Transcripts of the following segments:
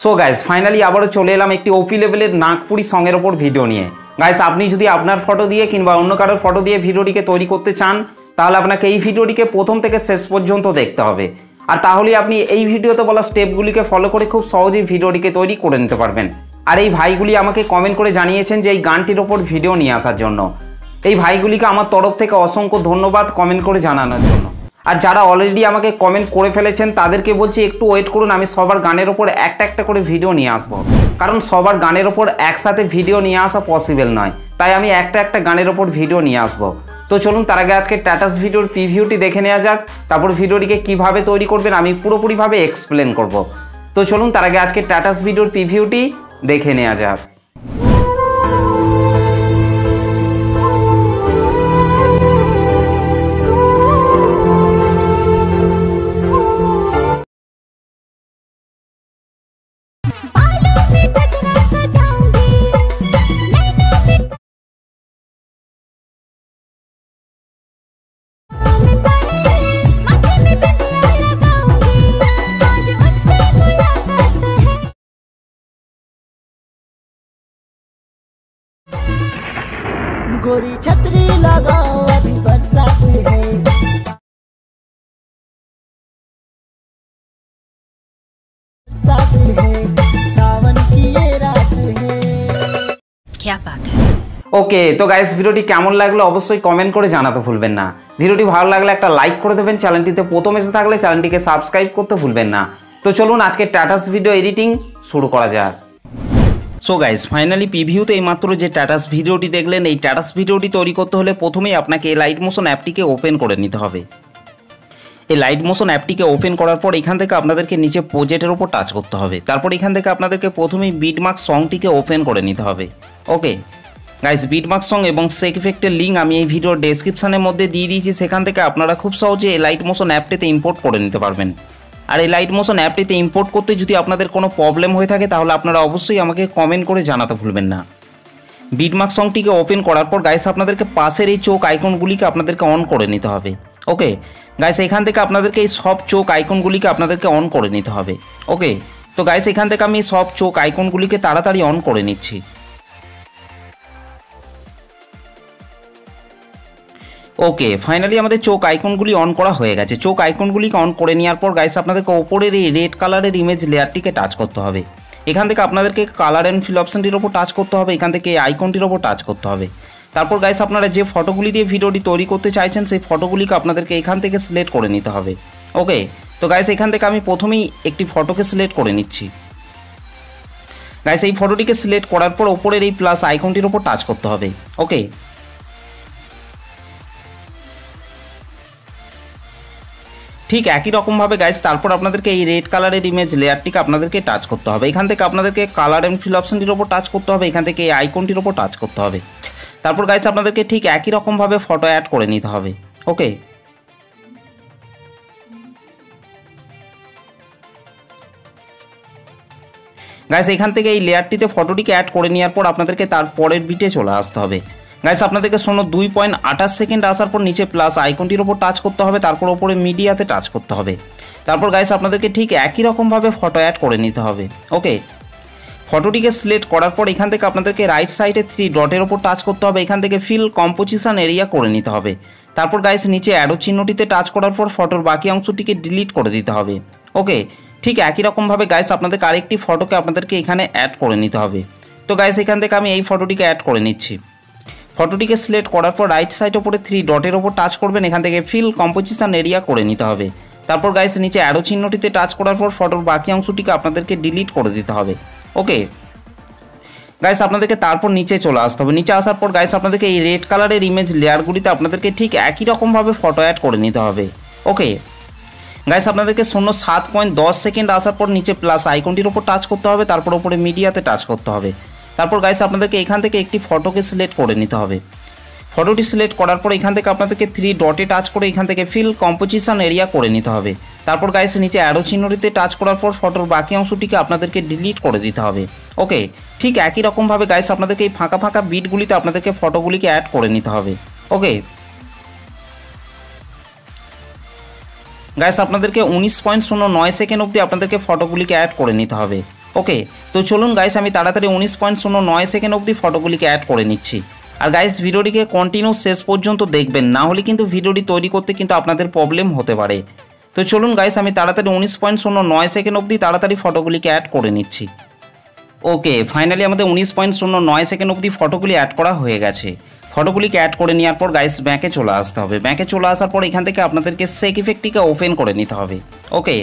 So guys finally আবারও চলে এলাম একটি ওপি লেভেলের নাগপুরি সঙের ওপর ভিডিও নিয়ে। গাইস আপনি যদি আপনার ফটো দিয়ে কিংবা অন্য কারোর ফটো দিয়ে ভিডিওটিকে তৈরি করতে চান তাহলে আপনাকে এই ভিডিওটিকে প্রথম থেকে শেষ পর্যন্ত দেখতে হবে, আর তাহলেই আপনি এই ভিডিওতে বলা স্টেপগুলিকে ফলো করে খুব সহজেই ভিডিওটিকে তৈরি করে নিতে পারবেন। আর এই ভাইগুলি আমাকে কমেন্ট করে জানিয়েছেন যে এই গানটির ওপর ভিডিও নিয়ে আসার জন্য। এই ভাইগুলিকে আমার তরফ থেকে অসংখ্য ধন্যবাদ কমেন্ট করে জানানোর জন্য। আর যারা অলরেডি আমাকে কমেন্ট করে ফেলেছেন তাদেরকে বলছি একটু ওয়েট করুন, আমি সবার গানের ওপর একটা একটা করে ভিডিও নিয়ে আসবো, কারণ সবার গানের ওপর একসাথে ভিডিও নিয়ে আসা পসিবল নয়, তাই আমি একটা একটা গানের ওপর ভিডিও নিয়ে আসবো। তো চলুন তার আগে আজকে স্ট্যাটাস ভিডিওর প্রিভিউটি দেখে নেওয়া যাক, তারপর ভিডিওটিকে কিভাবে তৈরি করবেন আমি পুরোপুরিভাবে এক্সপ্লেন করব। তো চলুন তার আগে আজকে স্ট্যাটাস ভিডিওর প্রিভিউটি দেখে নেওয়া যাক। गोरी छतरी लगाओ अभी बरसात है, सावन की ये रात है। क्या बात है। ওকে, তো গাইস ভিডিওটি কেমন লাগলো অবশ্যই কমেন্ট করে জানাতে ভুলবেন না। ভিডিওটি ভালো লাগলে একটা লাইক করে দেবেন, চ্যানেলটিতে প্রথম এসে থাকলে চ্যানেলটিকে সাবস্ক্রাইব করতে ভুলবেন না। তো চলুন আজকে স্ট্যাটাস ভিডিও এডিটিং শুরু করা যাক। সো গাইস ফাইনালি প্রিভিউতে এইমাত্র যে স্ট্যাটাস ভিডিওটি দেখলেন, এই স্ট্যাটাস ভিডিওটি তৈরি করতে হলে প্রথমেই আপনাকে এই লাইট মোশন অ্যাপটিকে ওপেন করে নিতে হবে। এই লাইট মোশন অ্যাপটিকে ওপেন করার পর এখান থেকে আপনাদেরকে নিচে প্রজেক্টের ওপর টাচ করতে হবে। তারপর এখান থেকে আপনাদেরকে প্রথমেই বিটমার্ক সংটিকে ওপেন করে নিতে হবে। ওকে গাইস, বিটমার্ক সং এবং সেক ইফেক্টের লিঙ্ক আমি এই ভিডিওর ডেসক্রিপশনের মধ্যে দিয়ে দিয়েছি, সেখান থেকে আপনারা খুব সহজে এই লাইট মোশন অ্যাপটিতে ইম্পোর্ট করে নিতে পারবেন। আর এই লাইট মোশন অ্যাপটিতে ইম্পোর্ট করতে যদি আপনাদের কোনো প্রবলেম হয়ে থাকে তাহলে আপনারা অবশ্যই আমাকে কমেন্ট করে জানাতে ভুলবেন না। বিটমার্ক সংটিকে ওপেন করার পর গাইস আপনাদেরকে পাশের এই চোখ আইকনগুলিকে আপনাদেরকে অন করে নিতে হবে। ওকে গাইস, এখান থেকে আপনাদেরকে এই সব চোখ আইকনগুলিকে আপনাদেরকে অন করে নিতে হবে। ওকে তো গাইস এখান থেকে আমি সব চোখ আইকনগুলিকে তাড়াতাড়ি অন করে নিচ্ছি। ওকে ফাইনালি আমাদের চোখ আইকনগুলি অন করা হয়ে গেছে। চোখ আইকনগুলিকে অন করে নেওয়ার পর গাইস আপনাদেরকে ওপরের এই রেড কালারের ইমেজ লেয়ারটিকে টাচ করতে হবে। এখান থেকে আপনাদেরকে কালার অ্যান্ড ফিল অপশনটির ওপর টাচ করতে হবে, এখান থেকে এই আইকনটির ওপর টাচ করতে হবে। তারপর গাইস আপনারা যে ফটোগুলি দিয়ে ভিডিওটি তৈরি করতে চাইছেন সেই ফটোগুলিকে আপনাদেরকে এখান থেকে সিলেক্ট করে নিতে হবে। ওকে তো গাইস এখান থেকে আমি প্রথমেই একটি ফটোকে সিলেক্ট করে নিচ্ছি। গাইস এই ফটোটিকে সিলেক্ট করার পর ওপরের এই প্লাস আইকনটির ওপর টাচ করতে হবে। ওকে ঠিক একই রকমভাবে গাইস তারপর আপনাদেরকে এই রেড কালারের ইমেজ লেয়ারটিকে আপনাদেরকে টাচ করতে হবে। এখান থেকে আপনাদেরকে কালার অ্যান্ড ফিল অপশনটির ওপর টাচ করতে হবে, এখান থেকে এই আইকনটির ওপর টাচ করতে হবে। তারপর গাইস আপনাদেরকে ঠিক একই রকমভাবে ফটো অ্যাড করে নিতে হবে। ওকে গাইস এখান থেকে এই লেয়ারটিতে ফটোটিকে অ্যাড করে নেওয়ার পর আপনাদেরকে তার পরের বিটে চলে আসতে হবে। গাইস আপনাদেরকে 2.28 সেকেন্ড আসার পর নিচে প্লাস আইকনটির ওপর টাচ করতে হবে, তারপর ওপরে মিডিয়াতে টাচ করতে হবে। তারপর গাইস আপনাদেরকে ঠিক একই রকমভাবে ফটো অ্যাড করে নিতে হবে। ওকে ফটোটিকে সিলেক্ট করার পর এখান থেকে আপনাদেরকে রাইট সাইডে 3 ডটের ওপর টাচ করতে হবে, এখান থেকে ফিল কম্পোজিশন এরিয়া করে নিতে হবে। তারপর গাইস নিচে অ্যারো চিহ্নটিতে টাচ করার পর ফটোর বাকি অংশটিকে ডিলিট করে দিতে হবে। ওকে ঠিক একই রকমভাবে গাইস আপনাদেরকে আরেকটি ফটোকে আপনাদেরকে এখানে অ্যাড করে নিতে হবে। তো গাইস এখান থেকে আমি এই ফটোটিকে অ্যাড করে নিচ্ছি। ফটোটিকে সিলেক্ট করার পর রাইট সাইড ওপরে 3 ডটের ওপর টাচ করবেন, এখান থেকে ফিল কম্পোজিশন এরিয়া করে নিতে হবে। তারপর গাইস নিচে অ্যারো চিহ্নটিতে টাচ করার পর ফটোর বাকি অংশটিকে আপনাদেরকে ডিলিট করে দিতে হবে। ওকে গাইস আপনাদেরকে তারপর নিচে চলে আসতে হবে। নিচে আসার পর গাইস আপনাদেরকে এই রেড কালারের ইমেজ লেয়ারগুলিতে আপনাদেরকে ঠিক একই রকমভাবে ফটো অ্যাড করে নিতে হবে। ওকে গাইস আপনাদেরকে 7.10 সেকেন্ড আসার পর নিচে প্লাস আইকনটির ওপর টাচ করতে হবে, তারপর ওপরে মিডিয়াতে টাচ করতে হবে। তারপর গাইস আপনাদেরকে এখান থেকে একটি ফটোকে সিলেক্ট করে নিতে হবে। ফটোটি সিলেক্ট করার পর এখান থেকে আপনাদেরকে 3 ডটে টাচ করে এখান থেকে ফিল কম্পোজিশন এরিয়া করে নিতে হবে। তারপর গাইস নিচে অ্যারো চিহ্নটিতে টাচ করার পর ফটোর বাকি অংশটিকে আপনাদেরকে ডিলিট করে দিতে হবে। ওকে ঠিক একই রকমভাবে গাইস আপনাদেরকে এই ফাঁকা ফাঁকা বিটগুলিতে আপনাদেরকে ফটোগুলিকে অ্যাড করে নিতে হবে। ওকে গাইস আপনাদেরকে 19.09 সেকেন্ড অবধি আপনাদেরকে ফটোগুলিকে অ্যাড করে নিতে হবে। ওকে, তো চলুন গাইস আমি তাড়াতাড়ি 19.09 সেকেন্ড অবধি ফটোগুলিকে অ্যাড করে নিচ্ছি। আর গাইস ভিডিওটিকে কন্টিনিউ শেষ পর্যন্ত দেখবেন, না হলে কিন্তু ভিডিওটি তৈরি করতে কিন্তু আপনাদের প্রবলেম হতে পারে। তো চলুন গাইস আমি তাড়াতাড়ি 19.09 সেকেন্ড অবধি তাড়াতাড়ি ফটোগুলিকে অ্যাড করে নিচ্ছি। ওকে, ফাইনালি আমাদের 19.09 সেকেন্ড অবধি ফটোগুলি অ্যাড করা হয়ে গেছে। ফটোগুলিকে অ্যাড করে নেওয়ার পর গাইস ব্যাকে চলে আসতে হবে। ব্যাকে চলে আসার পর এখান থেকে আপনাদেরকে সেক ইফেক্টটিকে ওপেন করে নিতে হবে। ওকে,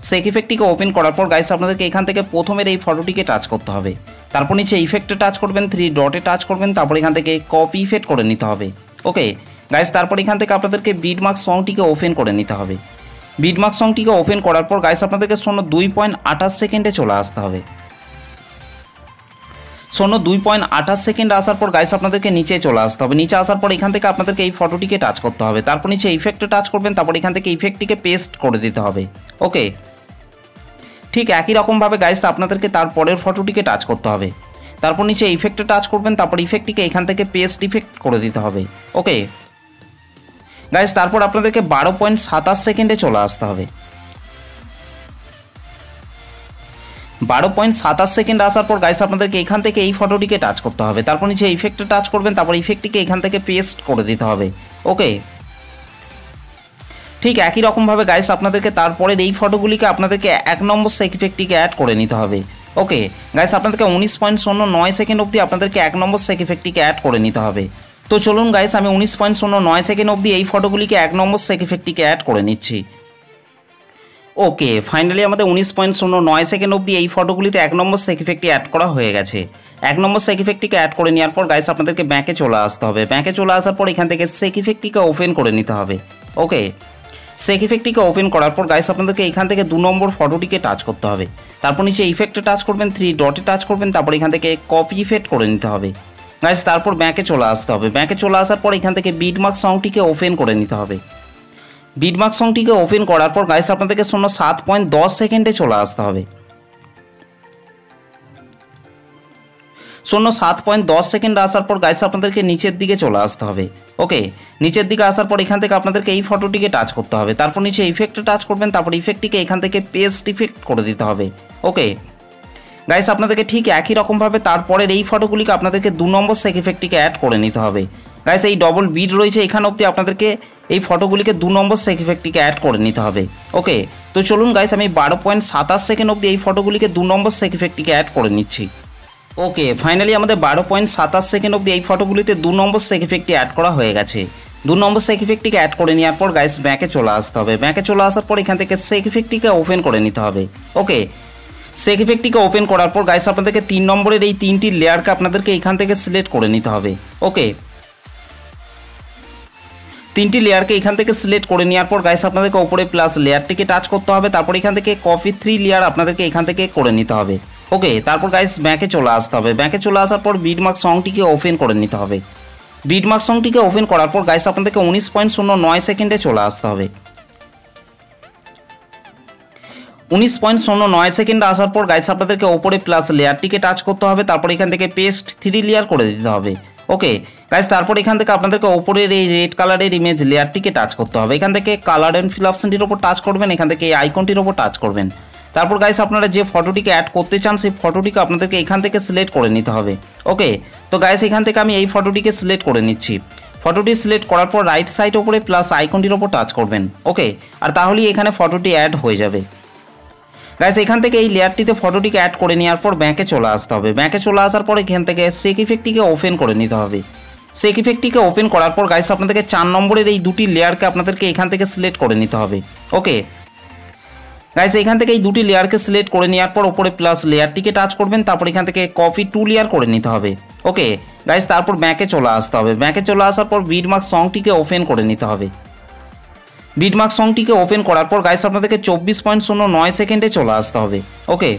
সেক ইফেক্টটিকে ওপেন করার পর গাইস আপনাদেরকে এখান থেকে প্রথমের এই ফটোটিকে টাচ করতে হবে। তারপর নিচে ইফেক্টে টাচ করবেন, 3 ডটে টাচ করবেন, তারপর এখান থেকে কপি ইফেক্ট করে নিতে হবে। ওকে গাইস, তারপর এখান থেকে আপনাদেরকে বিটমার্ক সংটিকে ওপেন করে নিতে হবে। বিটমার্ক সংটিকে ওপেন করার পর গাইস আপনাদেরকে 2.28 সেকেন্ডে চলে আসতে হবে। 2.28 সেকেন্ড আসার পর গাইস আপনাদেরকে নিচে চলে আসতে হবে। নিচে আসার পর এখান থেকে আপনাদেরকে এই ফটোটিকে টাচ করতে হবে। তারপর নিচে ইফেক্টে টাচ করবেন, তারপর এখান থেকে ইফেক্টটিকে পেস্ট করে দিতে হবে। ওকে, ঠিক একই রকমভাবে গাইস আপনাদেরকে তারপরের ফটোটিকে টাচ করতে হবে। তারপর নিচে ইফেক্টে টাচ করবেন, তারপর ইফেক্টটিকে এখান থেকে পেস্ট ইফেক্ট করে দিতে হবে। ওকে গাইস, তারপর আপনাদেরকে 12.27 সেকেন্ডে চলে আসতে হবে। 12.27 সেকেন্ড আসার পর গাইস আপনাদেরকে এখান থেকে এই ফটোটিকে টাচ করতে হবে। তারপর নিচে ইফেক্টে টাচ করবেন, তারপর ইফেক্টটিকে এখান থেকে পেস্ট করে দিতে হবে। ওকে, ঠিক একই রকমভাবে গাইস আপনাদেরকে তারপরের এই ফটোগুলিকে আপনাদেরকে 1 নম্বর সেক ইফেক্টটিকে অ্যাড করে নিতে হবে। ওকে গাইস, আপনাদেরকে 19.09 সেকেন্ড অবধি আপনাদেরকে 1 নম্বর সেক ইফেক্টটিকে অ্যাড করে নিতে হবে। তো চলুন গাইস আমি 19.09 সেকেন্ড অবধি এই ফটোগুলিকে 1 নম্বর সেক ইফেক্টটিকে অ্যাড করে নিচ্ছি। ওকে, ফাইনালি আমাদের 19.09 সেকেন্ড অবধি এই ফটোগুলিতে 1 নম্বর সেক ইফেক্টটি অ্যাড করা হয়ে গেছে। 1 নম্বর সেক ইফেক্টটিকে অ্যাড করে নেওয়ার পর গাইস আপনাদেরকে ব্যাকে চলে আসতে হবে। ব্যাকে চলে আসার পর এখান থেকে সেক ইফেক্টটিকে ওপেন করে নিতে হবে। ওকে, সেক ইফেক্টটিকে ওপেন করার পর গাইস আপনাদেরকে এখান থেকে 2 নম্বর ফটোটিকে টাচ করতে হবে। তারপর নিচে ইফেক্টে টাচ করবেন, 3 ডটে টাচ করবেন, তারপর এখান থেকে কপি ইফেক্ট করে নিতে হবে। গাইস তারপর ব্যাকে চলে আসতে হবে। ব্যাকে চলে আসার পর এখান থেকে বিটমার্ক সংটিকে ওপেন করে নিতে হবে। বিটমার্ক সংটিকে ওপেন করার পর গাইস আপনাদেরকে 7.10 সেকেন্ডে চলে আসতে হবে। 7.10 সেকেন্ড আসার পর গাইস আপনাদেরকে নিচের দিকে চলে আসতে হবে। ওকে, নিচের দিকে আসার পর এখান থেকে আপনাদেরকে এই ফটোটিকে টাচ করতে হবে। তারপর নিচে ইফেক্টে টাচ করবেন, তারপর ইফেক্টটিকে এখান থেকে পেস্ট ইফেক্ট করে দিতে হবে। ওকে গাইস, আপনাদেরকে ঠিক একই রকমভাবে তারপরের এই ফটোগুলিকে আপনাদেরকে 2 নম্বর সেক ইফেক্টটিকে অ্যাড করে নিতে হবে। গাইস এই ডবল বিট রয়েছে এখানে অবধি আপনাদেরকে এই ফটোগুলিকে 2 নম্বর সেক ইফেক্টটিকে অ্যাড করে নিতে হবে। ওকে, তো চলুন গাইস আমি 12.27 সেকেন্ড অবধি এই ফটোগুলিকে 2 নম্বর সেক ইফেক্টটিকে অ্যাড করে নিচ্ছি। ওকে, ফাইনালি আমাদের 12.27 সেকেন্ড অবধি এই ফটোগুলিতে 2 নম্বর সেক ইফেক্টটি অ্যাড করা হয়ে গেছে। 2 নম্বর সেক ইফেক্টটিকে অ্যাড করে নেওয়ার পর গাইস ব্যাকে চলে আসতে হবে। ব্যাকে চলে আসার পর এখান থেকে সেক ইফেক্টটিকে ওপেন করে নিতে হবে। ওকে, সেক ইফেক্টটিকে ওপেন করার পর গাইস আপনাদেরকে 3 নম্বরের এই 3টি লেয়ারকে আপনাদেরকে এখান থেকে সিলেক্ট করে নিতে হবে। ওকে, 3টি লেয়ারকে এখান থেকে সিলেক্ট করে নেওয়ার পর গাইস আপনাদেরকে উপরে প্লাস লেয়ারটিকে টাচ করতে হবে। তারপর এখান থেকে কপি 3 লেয়ার আপনাদেরকে এখান থেকে করে নিতে হবে। ওকে, তারপর গাইস ব্যাকে চলে আসতে হবে। ব্যাকে চলে আসার পর বিটমার্ক সংটিকে ওপেন করে নিতে হবে। বিটমার্ক সংটিকে ওপেন করার পর গাইস আপনাদেরকে 19.09 সেকেন্ডে চলে আসতে হবে। 19.09 সেকেন্ড আসার পর গাইস আপনাদেরকে উপরে প্লাস লেয়ারটিকে টাচ করতে হবে। তারপর এখান থেকে পেস্ট 3 লেয়ার করে দিতে হবে। ওকে গাইস, তারপর এখান থেকে আপনাদেরকে উপরের এই রেড কালারের ইমেজ লেয়ারটিকে টাচ করতে হবে। এখান থেকে কালার অ্যান্ড ফিল অপশনটির উপর টাচ করবেন, এখান থেকে এই আইকনটির উপর টাচ করবেন। তারপর গাইস আপনারা যে ফটোটিকে অ্যাড করতে চান সেই ফটোটিকে আপনাদেরকে এখান থেকে সিলেক্ট করে নিতে হবে। ওকে, তো গাইস এখান থেকে আমি এই ফটোটিকে সিলেক্ট করে নিচ্ছি। ফটোটি সিলেক্ট করার পর রাইট সাইড উপরে প্লাস আইকনটির উপর টাচ করবেন। ওকে, আর তাহলেই এখানে ফটোটি অ্যাড হয়ে যাবে। গাইস এখান থেকে এই লেয়ারটিতে ফটোটিকে অ্যাড করে নেওয়ার পর ব্যাকে চলে আসতে হবে। ব্যাকে চলে আসার পর এখান থেকে সেক ইফেক্টটিকে ওপেন করে নিতে হবে। সেক ইফেক্টটিকে ওপেন করার পর গাইস আপনাদেরকে 4 নম্বরের এই 2টি লেয়ারকে আপনাদেরকে এখান থেকে সিলেক্ট করে নিতে হবে। ওকে গাইস, এখান থেকে এই 2টি লেয়ারকে সিলেক্ট করে নেওয়ার পর উপরে প্লাস লেয়ারটিকে টাচ করবেন। তারপর এখান থেকে কপি 2 লেয়ার করে নিতে হবে। ওকে গাইস, তারপর ব্যাকে চলে আসতে হবে। ব্যাকে চলে আসার পর বিটমার্ক সংটিকে ওপেন করে নিতে হবে। বিটমার্ক সংটিকে ওপেন করার পর গাইস আপনাদেরকে 24.09 সেকেন্ডে চলে আসতে হবে। ওকে,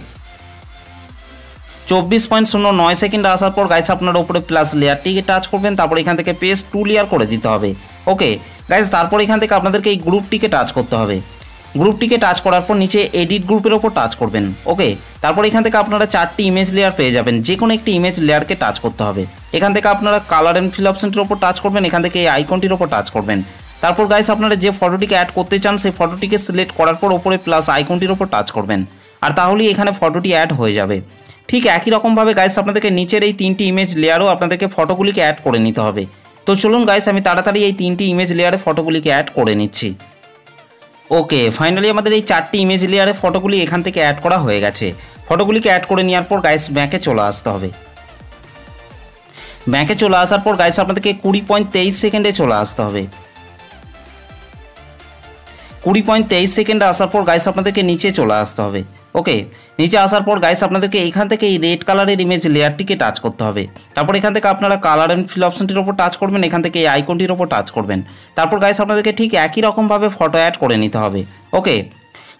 24.09 সেকেন্ড আসার পর গাইস আপনারা উপরে প্লাস লেয়ারটিকে টাচ করবেন। তারপর এখান থেকে পেস্ট 2 লেয়ার করে দিতে হবে। ওকে গাইস, তারপর এখান থেকে আপনাদেরকে এই গ্রুপটিকে টাচ করতে হবে। গ্রুপটিকে টাচ করার পর নিচে এডিট গ্রুপের ওপর টাচ করবেন। ওকে, তারপর এখান থেকে আপনারা 4টি ইমেজ লেয়ার পেয়ে যাবেন। যে কোনো একটি ইমেজ লেয়ারকে টাচ করতে হবে। এখান থেকে আপনারা কালার অ্যান্ড ফিল অপশনটির ওপর টাচ করবেন, এখান থেকে এই আইকনটির ওপর টাচ করবেন। তারপর গাইস আপনারা যে ফটোটিকে অ্যাড করতে চান সেই ফটোটিকে সিলেক্ট করার পর উপরে প্লাস আইকনটির ওপর টাচ করবেন। আর তাহলেই এখানে ফটোটি অ্যাড হয়ে যাবে। ঠিক একই রকমভাবে গাইস আপনাদেরকে নিচের এই 3টি ইমেজ লেয়ারও আপনাদেরকে ফটোগুলিকে অ্যাড করে নিতে হবে। তো চলুন গাইস আমি তাড়াতাড়ি এই 3টি ইমেজ লেয়ারে ফটোগুলিকে অ্যাড করে নিচ্ছি। ওকে, ফাইনালি আমাদের এই 4টি ইমেজ লেয়ারে ফটোগুলি এখান থেকে অ্যাড করা হয়ে গেছে। ফটোগুলিকে অ্যাড করে নেওয়ার পর গাইস ব্যাকে চলে আসতে হবে। ব্যাকে চলে আসার পর গাইস আপনাদেরকে 20.23 সেকেন্ডে চলে আসতে হবে। 20.23 সেকেন্ডে আসার পর গাইস আপনাদেরকে নিচে চলে আসতে হবে। ওকে, নিচে আসার পর গাইস আপনাদেরকে এখান থেকে এই রেড কালারের ইমেজ লেয়ারটিকে টাচ করতে হবে। তারপর এখান থেকে আপনারা কালার অ্যান্ড ফিল অপশনটির ওপর টাচ করবেন, এখান থেকে এই আইকনটির ওপর টাচ করবেন। তারপর গাইস আপনাদেরকে ঠিক একই রকমভাবে ফটো অ্যাড করে নিতে হবে। ওকে,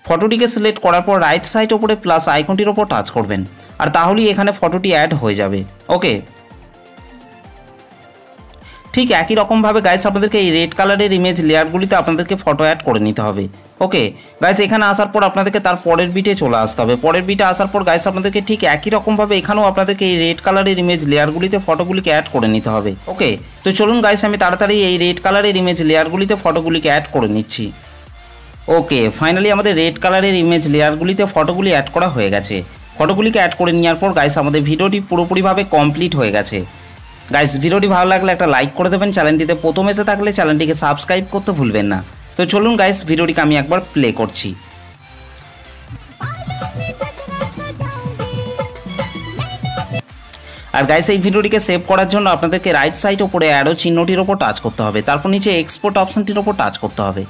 ফটোটিকে সিলেক্ট করার পর রাইট সাইড ওপরে প্লাস আইকনটির ওপর টাচ করবেন, আর তাহলেই এখানে ফটোটি অ্যাড হয়ে যাবে। ওকে, ঠিক একই রকমভাবে গাইস আপনাদেরকে এই রেড কালারের ইমেজ লেয়ারগুলিতে আপনাদেরকে ফটো অ্যাড করে নিতে হবে। ওকে গাইস, এখানে আসার পর আপনাদেরকে তার পরের বিটে চলে আসতে হবে। পরের বিটে আসার পর গাইস আপনাদেরকে ঠিক একই রকমভাবে এখানেও আপনাদেরকে এই রেড কালারের ইমেজ লেয়ারগুলিতে ফটোগুলিকে অ্যাড করে নিতে হবে। ওকে, তো চলুন গাইস আমি তাড়াতাড়ি এই রেড কালারের ইমেজ লেয়ারগুলিতে ফটোগুলিকে অ্যাড করে নিচ্ছি। ওকে, ফাইনালি আমাদের রেড কালারের ইমেজ লেয়ারগুলিতে ফটোগুলি অ্যাড করা হয়ে গেছে। ফটোগুলিকে অ্যাড করে নেওয়ার পর গাইস আমাদের ভিডিওটি পুরোপুরিভাবে কমপ্লিট হয়ে গেছে। গাইস ভিডিওটি ভালো লাগলে একটা লাইক করে দেবেন, চ্যানেলটিতে প্রথম এসে থাকলে চ্যানেলটিকে সাবস্ক্রাইব করতে ভুলবেন না। তো চলুন গাইস ভিডিওটিকে আমি একবার প্লে করছি। আর গাইস এই ভিডিওটিকে সেভ করার জন্য আপনাদেরকে রাইট সাইড ওপরে অ্যারো চিহ্নটির ওপর টাচ করতে হবে, তারপর নিচে এক্সপোর্ট অপশনটির ওপর টাচ করতে হবে।